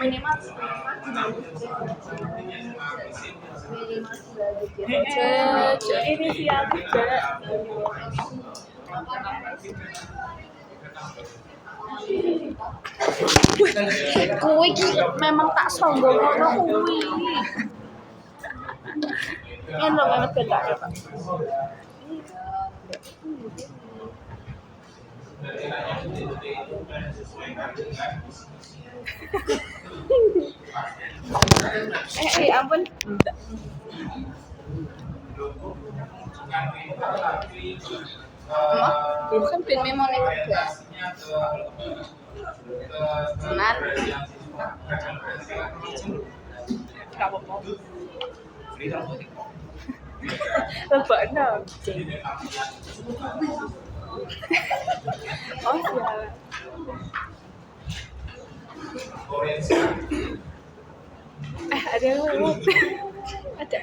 minimal inisial 3. Kuwi iki memang tak sombong ngono kuwi. Yen lho banget beda ya, Pak. Ampun. Bukan pin memone juga. Benar. Kamu mau? Lebakna. Oh siapa? Ada yang ngomong. Ada.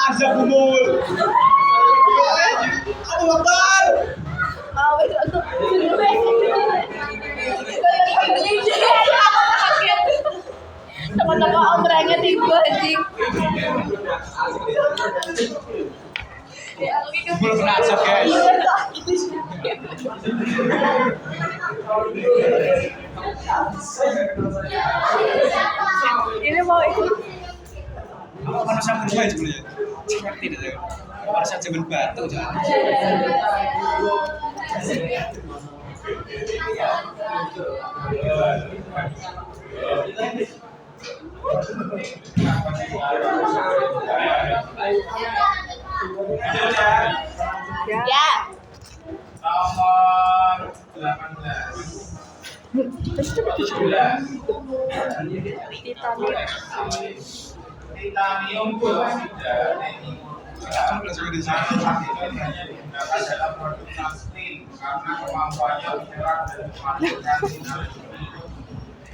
Azab umur. Aduh Akbar. Wes aku. Teman-teman omrengnya tiba anjing. Belum azab guys. Ini mau ikut. Apa manusia berubah sebenarnya? Seperti itu. Manusia zaman batu jangan. Ya. Nomor 18. Titanium dioksida hanya digunakan dalam produk sunskrin karena kemampuannya menyerap dan memanfaatkan sinar UV,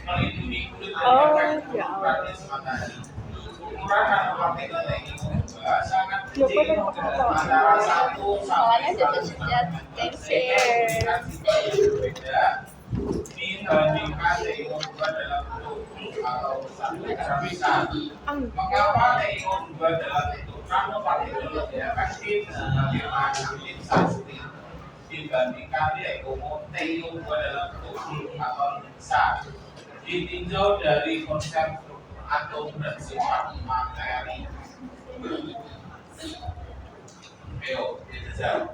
melindungi kulit dari radiasi matahari. Ukuran nanopartikel titanium sangat kecil, antara 1 sampai 1 berbeda dibandingkan TiO2 dalam bentuk atau besar. Mengapa TiO2 dalam bentuk nanopartikel lebih efektif sebagai bahan sunskrin dibandingkan TiO2 dalam bentuk atau besar? Ditinjau dari konsep struktur atom dan sifat materi. Ayo, dijajal.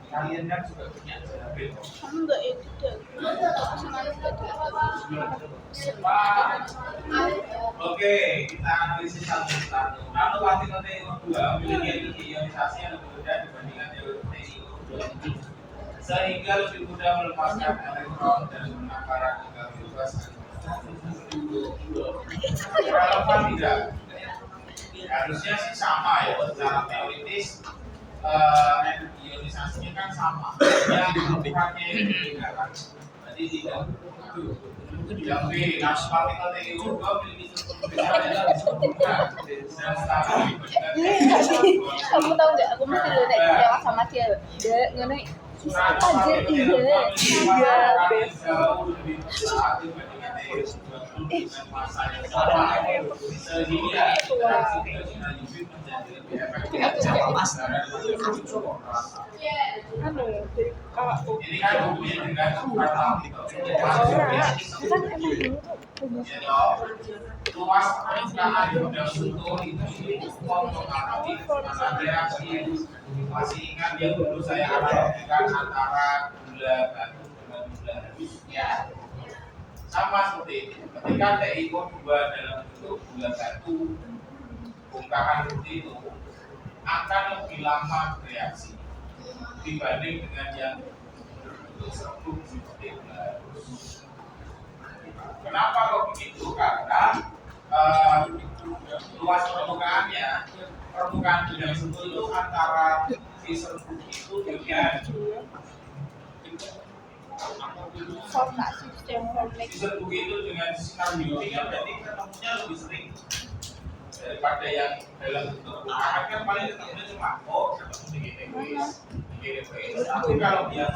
Kalian kan juga punya Enggak itu dan Oke, kita analisis satu-satu. Nanopartikel TiO2 memiliki energi ionisasi yang lebih rendah dibandingkan TiO2, sehingga lebih mudah melepaskan elektron dan menakar radikal bebas. Relevan tidak? Harusnya sih sama ya, secara teoritis energi ionisasinya kan sama. Yang ukurannya itu beda kan? Jadi tidak. Yang B, nanopartikel TiO2 memiliki struktur besar yang disebutkan dan stabil. kamu tahu nggak? Aku mesti udah jawab sama dia. Dia ngono. Anjir iya. Jauh lebih besar dibandingkan TiO2 dengan massa yang sama. Sehingga interaksi dengan sinar UV menjadi lebih efektif. Ini kan hubungannya dengan partikel. Bukan emang dulu Luas permukaan benda utuh itu mempengaruhi masa reaksi. Masih ingat ya dulu saya analogikan antara gula batu dengan gula halus ya. Sama seperti itu. Ketika TiO2 dalam bentuk gula batu, bongkahan seperti itu akan lebih lama bereaksi dibanding dengan yang berbentuk struktur seperti gula halus. Kenapa kok begitu? Karena luas permukaan bidang sentuh itu antara si sentuh itu dengan Sistem kompleks. si sentuh itu dengan sinar biologinya berarti ketemunya lebih sering daripada yang dalam bentuk permukaan kan paling ketemunya cuma ketemu di GTWs. Tapi kalau dia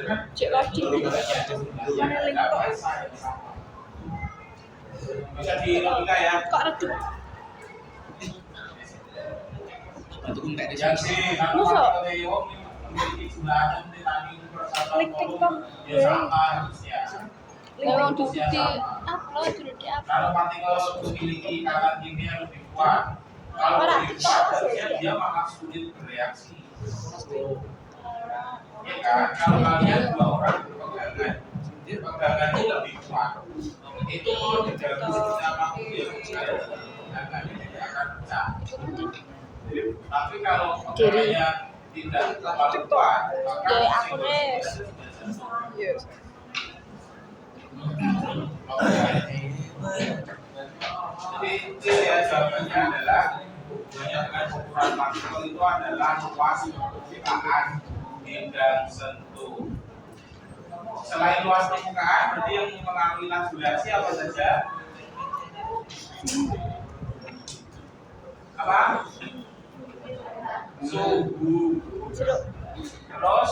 kan Cek lagi. Mana link kok? bisa dilogika ya. Kok redup? Untuk entek di Yang sini. si nano partikel ion memiliki jumlah atom titanium per satu Klik TikTok. ya sama harusnya. Memang di upload sudah di upload. Kalau partikel memiliki ikatan kimia lebih kuat, kalau Ora, lebih TikTok kuat apa sih? harusnya dia malah sulit bereaksi. Ya kan? Kalau kalian dua orang pegangan itu lebih kuat. Itu di dalam fisika makhluk pegangannya tidak akan pecah. Tapi kalau pegangannya tidak terlalu kuat, maka Dari mesin akunnya. Yes. Jadi itu ya jawabannya adalah hubungannya dengan ukuran partikel itu adalah luas permukaan bidang sentuh. Selain luas permukaan, berarti yang mengalami durasi apa saja? Apa? Suhu. Terus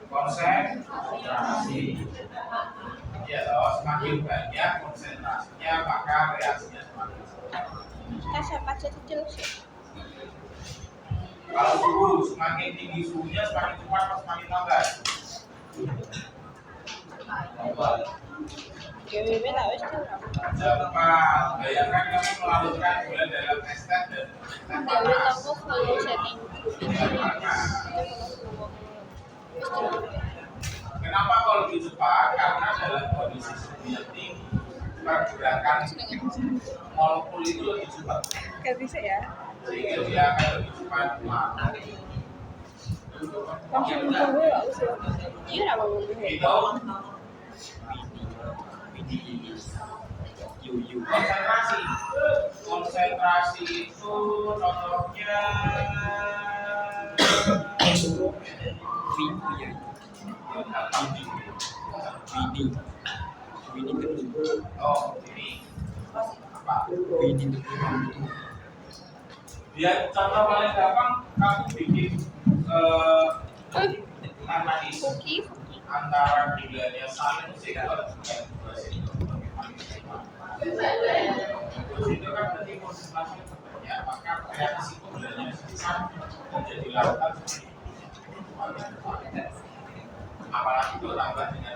konsentrasi. Ya, semakin banyak konsentrasinya maka reaksinya semakin cepat. Kasih baca kecil sih. Kalau suhu semakin tinggi suhunya semakin cepat atau semakin lambat? GWB lah wes tuh. Cepat. Bayangkan kamu melarutkan gula dalam es teh dan GWB aku full setting. kenapa kalau lebih cepat? Karena dalam kondisi suhu yang tinggi pergerakan molekul itu lebih cepat Gak bisa ya? sehingga dia akan lebih cepat mati. Langsung tunggu lah usul. Iya apa mau Itu konsentrasi. Konsentrasi itu contohnya oh ini apa? Dia contoh paling gampang kamu bikin manis Cookie. antara gulanya saling sehingga itu kan berarti konsentrasi ya maka reaksi gulanya besar menjadi lautan apalagi itu tambah dengan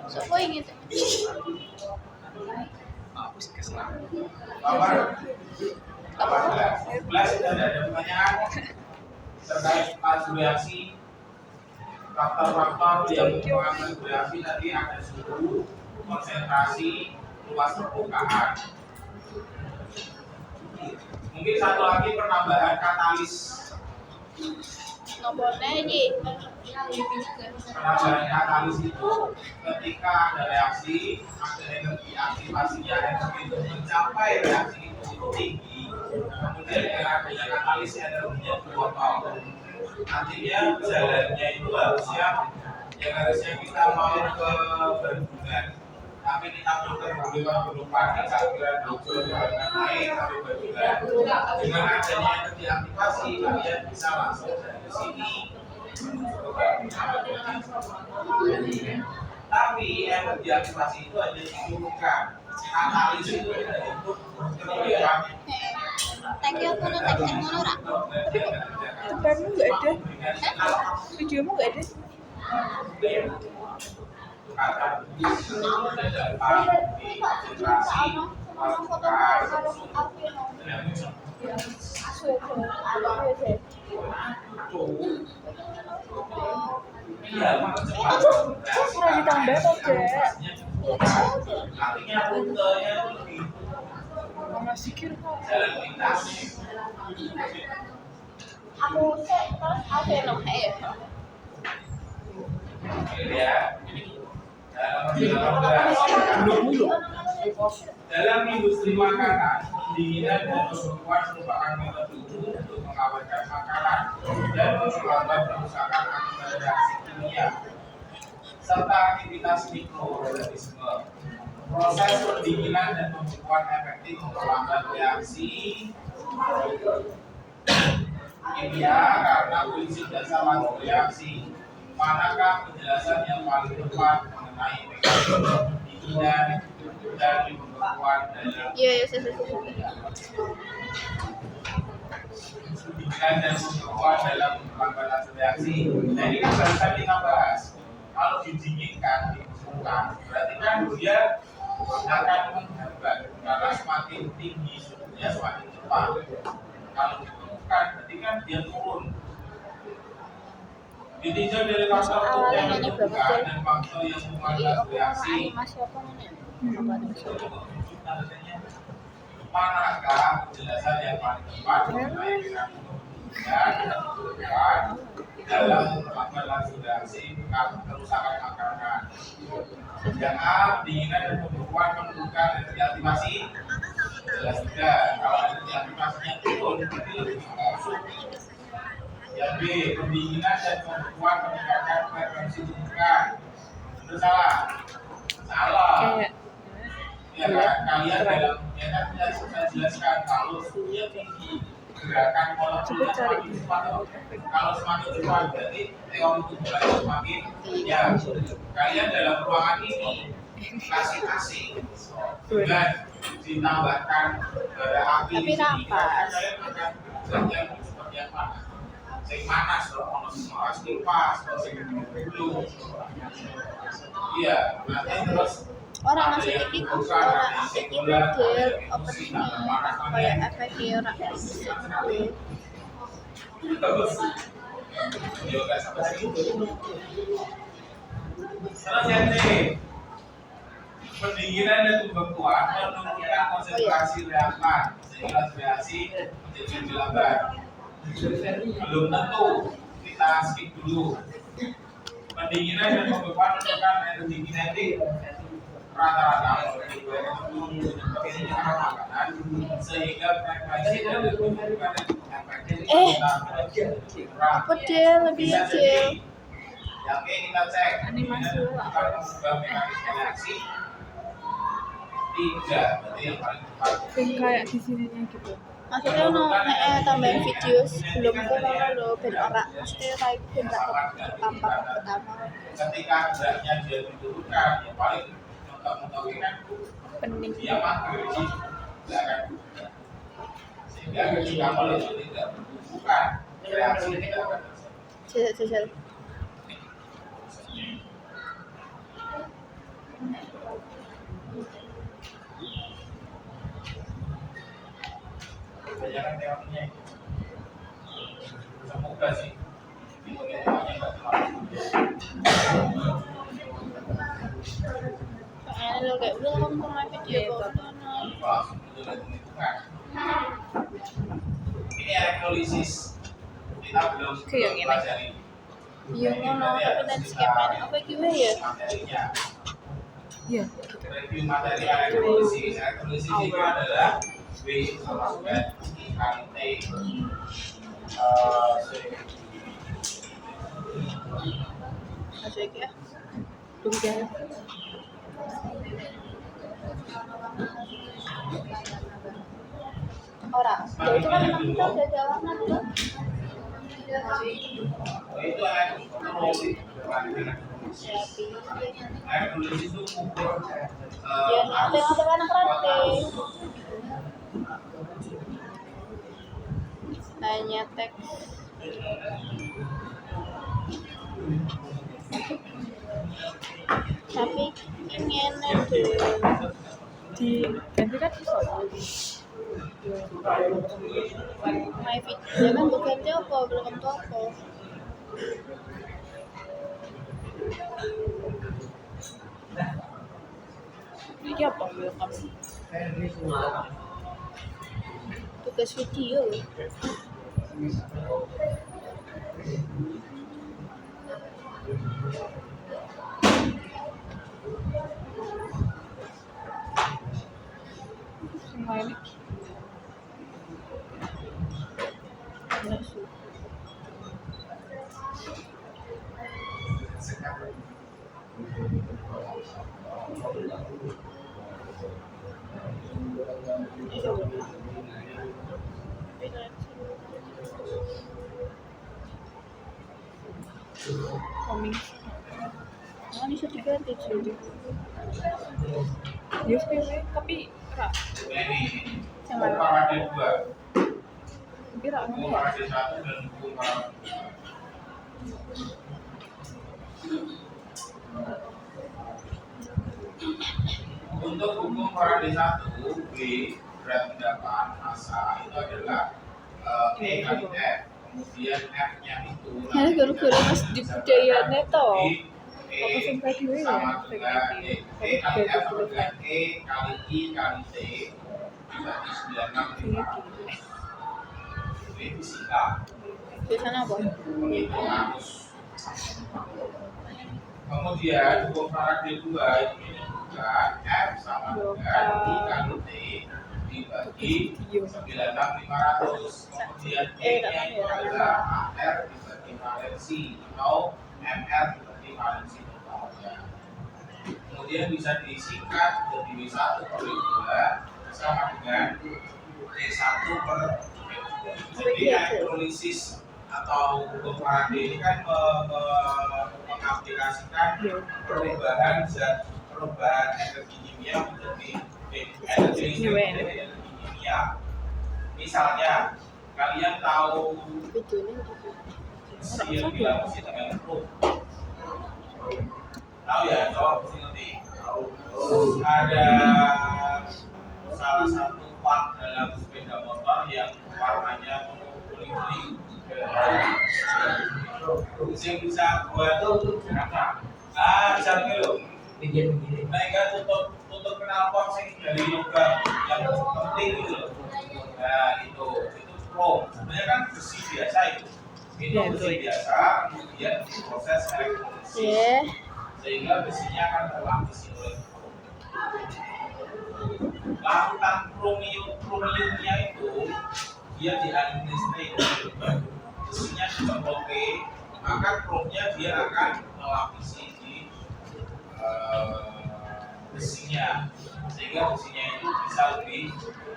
Siapa ingin? Hapus kesalahan. nomor 11 sudah ada pertanyaan terkait reaksi faktor-faktor yang mempengaruhi reaksi tadi ada suhu, konsentrasi, luas permukaan. Mungkin satu lagi penambahan katalis. Nomornya ini. Penambahan katalis itu ketika ada reaksi, ada energi aktivasinya energi itu mencapai reaksi itu tinggi, kemudian dengan adanya katalis energinya bertambah. Artinya jalannya itu harusnya kita mau ke bendungan, tapi kita berupa saluran double dengan naik sampai bendungan. Dengan adanya energi aktivasi, kalian bisa langsung dari sini. Tapi energi aktivasi itu hanya diturunkan, katalis itu untuk terlihat. Thank you aku nonton ngono ra. Tempatmu nggak ada, videomu nggak ada. Pernah ditambah kok Dek? Artinya rutenya itu lebih Mama sikir kok. jalan lintas. Aku terus ada nomor ya. Oke, ya. Dalam industri makanan, pendinginan dan pembekuan merupakan metode untuk mengawetkan makanan dan memperlambat kerusakan akibat reaksi kimia serta aktivitas mikroorganisme. Proses pendinginan dan pembekuan efektif memperlambat reaksi kimia karena prinsip dasar lanjut reaksi. Manakah penjelasan yang paling tepat mengenai mekanisme pendinginan dan pembekuan dalam Iya, saya. pendinginan dan pembekuan dalam memperlambat reaksi? Nah ini kan barusan kita bahas. Kalau didinginkan, dibekukan, berarti kan dia akan menghambat karena semakin tinggi suhunya semakin cepat. Kalau dibekukan, berarti kan dia turun. Ditinjau dari faktor yang menentukan dan faktor yang memperlambat reaksi. Masih apa namanya? Manakah penjelasan yang paling tepat mengenai dan dalam memperlambat reaksi kerusakan makanan? Yang A, pendinginan dan pembekuan menentukan energi aktivasi. Jelas tidak. Kalau energi aktivasinya turun, berarti lebih masuk. Yang B, pendinginan dan pembekuan meningkatkan frekuensi tubuhkan. Betul salah? Salah. Ya kan, kalian dalam ya kan saya jelaskan kalau suhunya tinggi, gerakan molekulnya semakin cepat. Kalau semakin cepat berarti teori tubuhnya semakin ya. Kalian dalam ruangan ini kasih AC dan ditambahkan bara api. Tapi nafas. Kalian akan belajar seperti apa? Sing panas loh, ono mas kipas, sing dulu. Iya, nanti terus Orang masih iki model openingnya kayak efeknya orang terus yoga sampai situ. Terus yang C, pendinginan dan pembekuan menurunkan konsentrasi reaktan sehingga reaksi menjadi lebih lambat. Belum tentu, kita skip dulu. Pendinginan dan pembekuan menurunkan energi kinetik rata-rata sehingga frekuensi dan pembekuan efektif apa dia lebih kecil. Yang ini kita cek Animasi bukan mengubah mekanisme reaksi. Tidak, berarti yang paling tepat. Kayak di sininya gitu. Maksudnya no tambahin video sebelum ke mana lo ben ora mesti kayak ben tampak pertama Ketika beratnya dia diturunkan, ya paling mentok-mentok kan pening. dia mager sih, tidak akan berubah. Sehingga ketika molekul tidak bertumbukan, reaksi tidak akan terjadi. Jajal. Jangan teorinya itu. Semoga sih hitung-hitungannya nggak terlalu. Lo kayak belum pernah video Langsung betul hitung-hitungan. Ini elektrolisis. Kita belum pelajari. Iya ngono tapi dan skemanya apa gitu ya? Materinya. Iya. Review materi elektrolisis. Elektrolisis itu adalah B sama dengan kali T. Masuk ya. Begitu. Orang. Itu kan memang kita udah jalan tuh. Itu elektrolisis. Elektrolisis itu ukur Ya, ada anak rantai. Hanya teks. Tapi ingin deh. Di ganti kan bisa. My video kan bukan dia apa belum tentu apa. Ini apa welcome? Tugas video. Coming. Nah, bisa diganti jadi. Ya sih, tapi rak. Ini Sama hukum parade 2, Tapi rak hukum ngono ya. parade 1 dan hukum parade 2. Untuk hukum parade 1 B berat pendapat massa itu adalah E kali F, kemudian F-nya itu Ya, gara-gara mas di budayanya toh. Apa sing tadi wae ya? sama Sing dengan tadi. E kali F sama dengan E kali I kali T dibagi 96 ini fisika Biasanya apa? menghitung arus. Kemudian hukum parade 2 itu menunjukkan F sama dengan I kali T dibagi 96.500. Kemudian E-nya itu adalah AR dibagi valensi atau MR dibagi valensi totalnya. Kemudian bisa disingkat jadi W1 per W2 sama dengan T1 per W2. Jadi elektrolisis atau hukum parade ini kan mengaplikasikan perubahan zat energi kimia menjadi energi kimia. Misalnya kalian tahu Videonya gitu. besi yang dilapisi dengan peluk. Tahu ya, coba mesti ngerti. Ada salah satu part dalam sepeda motor yang warnanya kuning-kuning. Yang bisa buat apa? Bisa loh. Mereka tutup knalpot sing dari lubang yang penting gitu loh. Nah itu chrome. Sebenarnya kan besi biasa itu. Itu besi biasa, kemudian diproses elektrolisis Ya. sehingga besinya akan terlapisi oleh chrome. Larutan chromiumnya itu dia diadministrasi, besinya dicemplungke, maka chrome-nya dia akan melapisi di besinya, sehingga besinya itu bisa lebih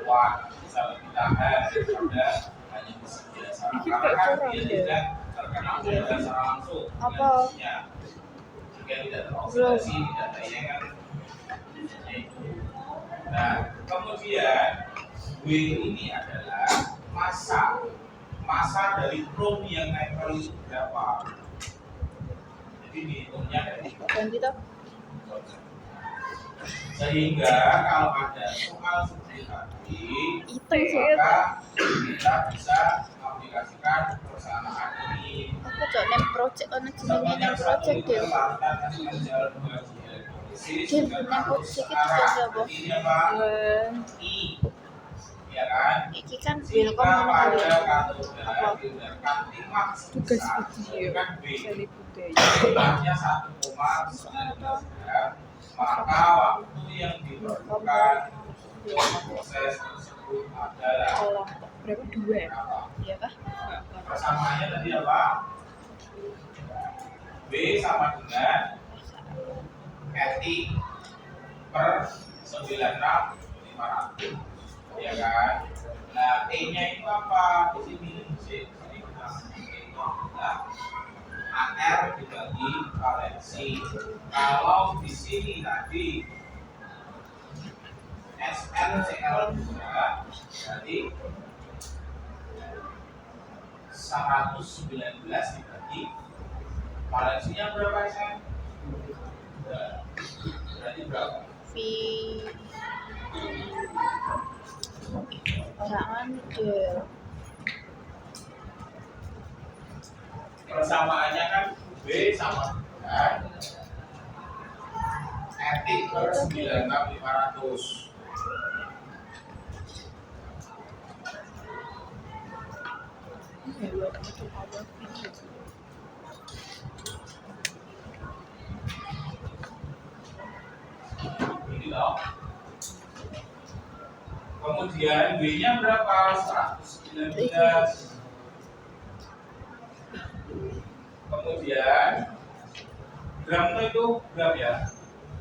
kuat, bisa lebih tahan daripada hanya besi biasa. Karena kan dia tidak terkena udara secara langsung dengan besinya, sehingga tidak teroksidasi, tidak tayangan besinya itu. Nah, kemudian W ini adalah massa dari krom yang nempel itu berapa? Jadi dihitungnya dari Ganti toh. sehingga kalau ada soal seperti tadi maka kita bisa aplikasikan persamaan ini. Aku cok nem project ono jenenge nem project deh. Dia nem project itu apa? Ini apa? I, ya kan? Iki kan Jika welcome pada ngono. katoda dihindarkan timah Tugas sebesar video dengan B dari budaya. jumlahnya 1,19 gram, maka waktu yang diperlukan untuk proses tersebut adalah Kalau berapa? 2 ya? apa? Iya kah? Persamaannya tadi apa? B sama dengan RT per 96.500, ya kan? Nah, E-nya itu apa? Di sini kita itu adalah AR dibagi valensi. Kalau di sini tadi SnCl2 berarti 119 dibagi valensinya berapa Sen? Berarti berapa? V orang deh. Persamaannya kan B sama dengan RT per 96.500. Ya, 2 tambah 2 power. Ini loh. Kemudian B-nya berapa? 119. Kemudian gram itu gram ya.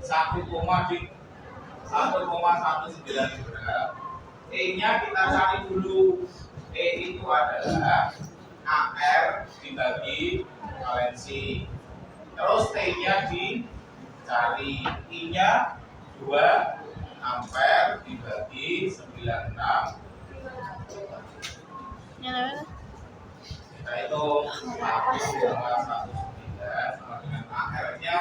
1,119 gram. E-nya kita cari dulu. E itu adalah AR dibagi valensi. Terus T-nya dicari. I-nya 2 ampere dibagi 96. Kita hitung 1,19 sama dengan AR-nya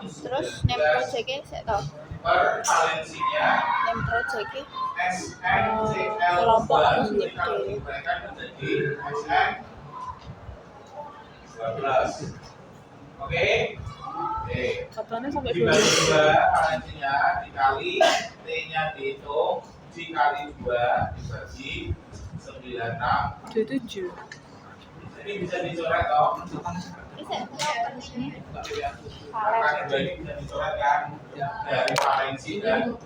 119 Terus name project-nya saya tahu. per valensinya Name project-nya SNCl2 kelompok apa sih? kalau diberikan menjadi SN 12. Oke. Oke. Katanya sampai Dibagi 12. 2 valensinya dikali T-nya dihitung dikali 2 dibagi 96. 27. Ini bisa dicoret toh. Bisa. Karena dua ini bisa dicoretkan dari valensi dan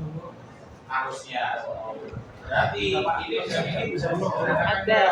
arusnya. Berarti ini dan ini bisa dicoretkan. Ada.